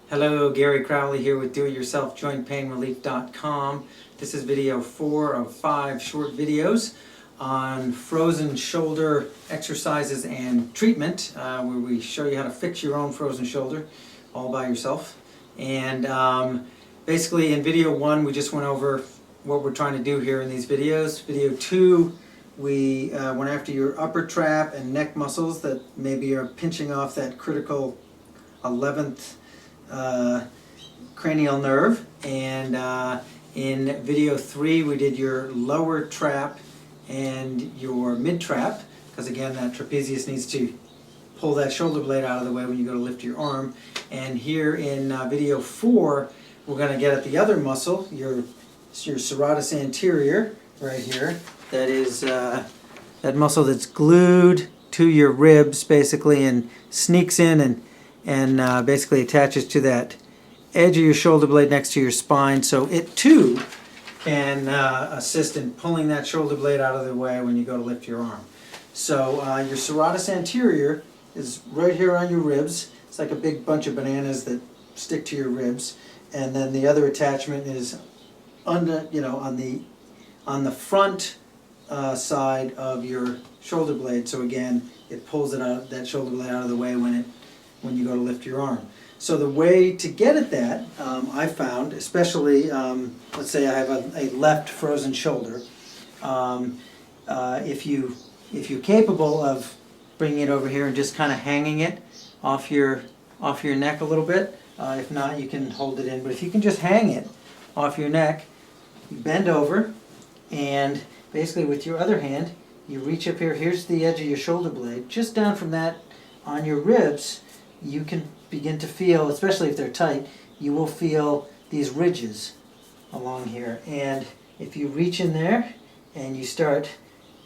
Hello, Gary Crowley here with DoItYourselfJointPainRelief.com. This is video 4 of 5 short videos on frozen shoulder exercises and treatment, where we show you how to fix your own frozen shoulder all by yourself. And basically in video 1 we just went over what we're trying to do here in these videos. Video 2 we went after your upper trap and neck muscles that maybe are pinching off that critical 11th cranial nerve, and in video 3 we did your lower trap and your mid trap, because again that trapezius needs to pull that shoulder blade out of the way when you go to lift your arm. And here in video 4 we're going to get at the other muscle, your serratus anterior right here. That is that muscle that's glued to your ribs basically and sneaks in and basically attaches to that edge of your shoulder blade next to your spine, so it too can assist in pulling that shoulder blade out of the way when you go to lift your arm. So your serratus anterior is right here on your ribs. It's like a big bunch of bananas that stick to your ribs, and then the other attachment is under, on the front side of your shoulder blade. So again, it pulls it out, that shoulder blade out of the way when you go to lift your arm. So the way to get at that, I found, especially, let's say I have a left frozen shoulder, if you're capable of bringing it over here and just kind of hanging it off your neck a little bit, if not you can hold it in, but if you can just hang it off your neck, you bend over, and basically with your other hand you reach up here, here's the edge of your shoulder blade, just down from that on your ribs you can begin to feel, especially if they're tight, you will feel these ridges along here. And if you reach in there and you start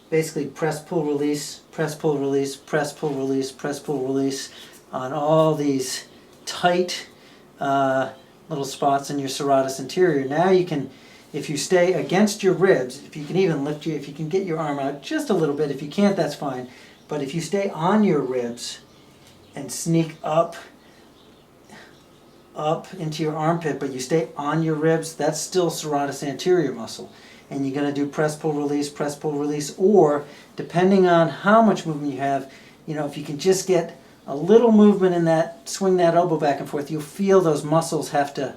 basically press, pull, release, press, pull, release, press, pull, release, press, pull, release on all these tight little spots in your serratus anterior. Now you can, if you stay against your ribs, if you can even lift if you can get your arm out just a little bit, if you can't that's fine, but if you stay on your ribs and sneak up into your armpit, but you stay on your ribs, that's still serratus anterior muscle. And you're going to do press, pull, release, or depending on how much movement you have, if you can just get a little movement in that, swing that elbow back and forth, you'll feel those muscles have to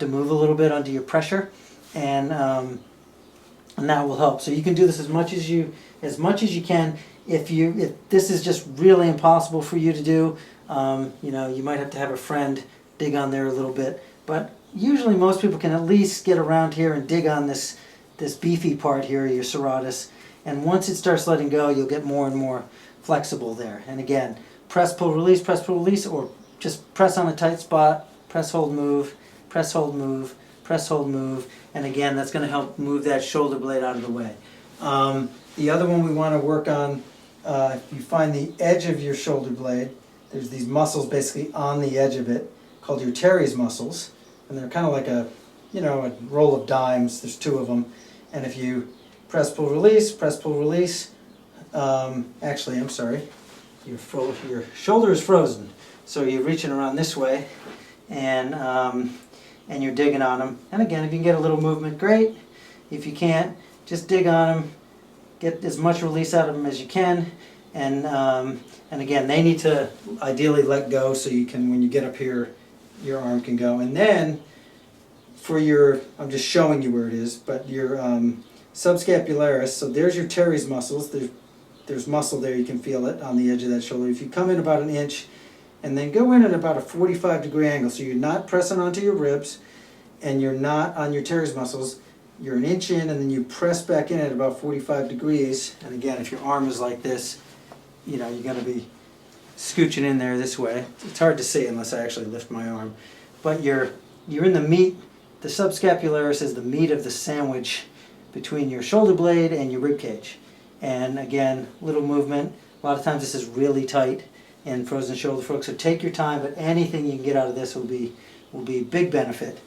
move a little bit under your pressure, and that will help. So you can do this as much as you can. If this is just really impossible for you to do, you might have to have a friend dig on there a little bit. But usually most people can at least get around here and dig on this beefy part here, your serratus. And once it starts letting go, you'll get more and more flexible there. And again, press, pull, release, or just press on a tight spot, press, hold, move, press, hold, move, press, hold, move. And again, that's going to help move that shoulder blade out of the way. The other one we want to work on, if you find the edge of your shoulder blade, there's these muscles basically on the edge of it called your teres muscles, and they're kind of like a roll of dimes. There's 2 of them, and if you press, pull, release, actually I'm sorry, your shoulder is frozen, so you're reaching around this way, and you're digging on them. And again, if you can get a little movement, great. If you can't, just dig on them. Get as much release out of them as you can, and again, they need to ideally let go so you can, when you get up here, your arm can go. And then for your, I'm just showing you where it is, but your subscapularis, so there's your teres muscles. There's muscle there, you can feel it on the edge of that shoulder. If you come in about 1 inch and then go in at about a 45-degree angle, so you're not pressing onto your ribs and you're not on your teres muscles, you're 1 inch in, and then you press back in at about 45 degrees. And again, if your arm is like this, you're going to be scooching in there this way. It's hard to see unless I actually lift my arm. But you're in the meat. The subscapularis is the meat of the sandwich between your shoulder blade and your rib cage. And again, little movement. A lot of times this is really tight in frozen shoulder, folks. So take your time, but anything you can get out of this will be big benefit.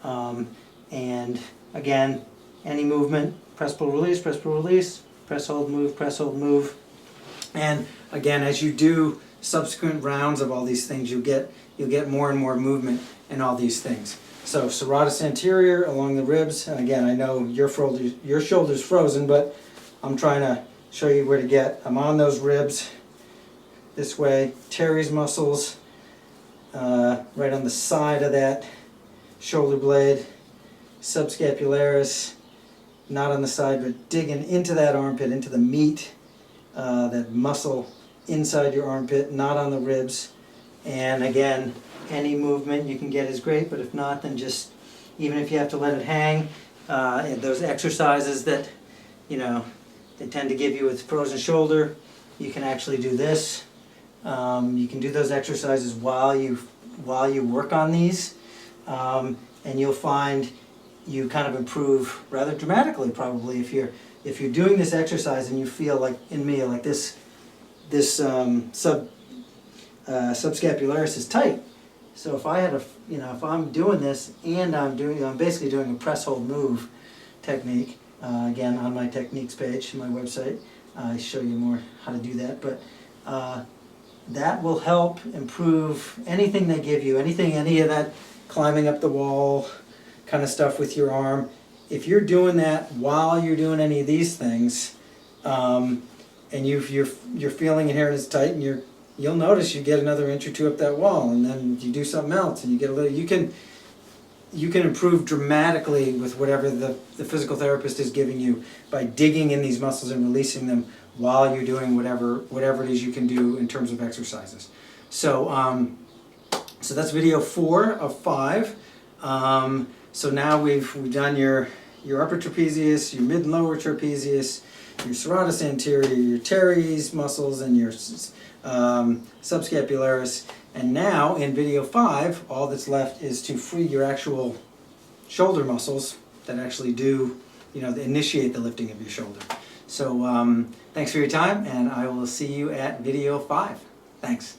And again, any movement, press, pull, release, press, hold, move, press, hold, move. And again, as you do subsequent rounds of all these things, you'll get more and more movement in all these things. So serratus anterior along the ribs, and again, I know your shoulder's frozen, but I'm trying to show you where to get. I'm on those ribs this way. Teres muscles right on the side of that shoulder blade. Subscapularis, not on the side, but digging into that armpit, into the meat, that muscle inside your armpit, not on the ribs. And again, any movement you can get is great, but if not, then just, even if you have to let it hang, those exercises that, you know, they tend to give you with frozen shoulder, you can actually do this. You can do those exercises while you work on these, and you'll find you kind of improve rather dramatically, probably, if you're doing this exercise and you feel like, in me, like this subscapularis is tight. So if I had if I'm doing this and I'm basically doing a press hold move technique, again on my techniques page, my website, I show you more how to do that, but that will help improve anything they give you, any of that climbing up the wall kind of stuff with your arm. If you're doing that while you're doing any of these things, and you're feeling it here and it's tight, and you'll notice you get another inch or two up that wall, and then you do something else and you get a little, you can improve dramatically with whatever the physical therapist is giving you by digging in these muscles and releasing them while you're doing whatever it is you can do in terms of exercises. So so that's video 4 of 5. So now we've done your upper trapezius, your mid and lower trapezius, your serratus anterior, your teres muscles, and your subscapularis. And now in video 5, all that's left is to free your actual shoulder muscles that actually do, initiate the lifting of your shoulder. So thanks for your time, and I will see you at video 5. Thanks.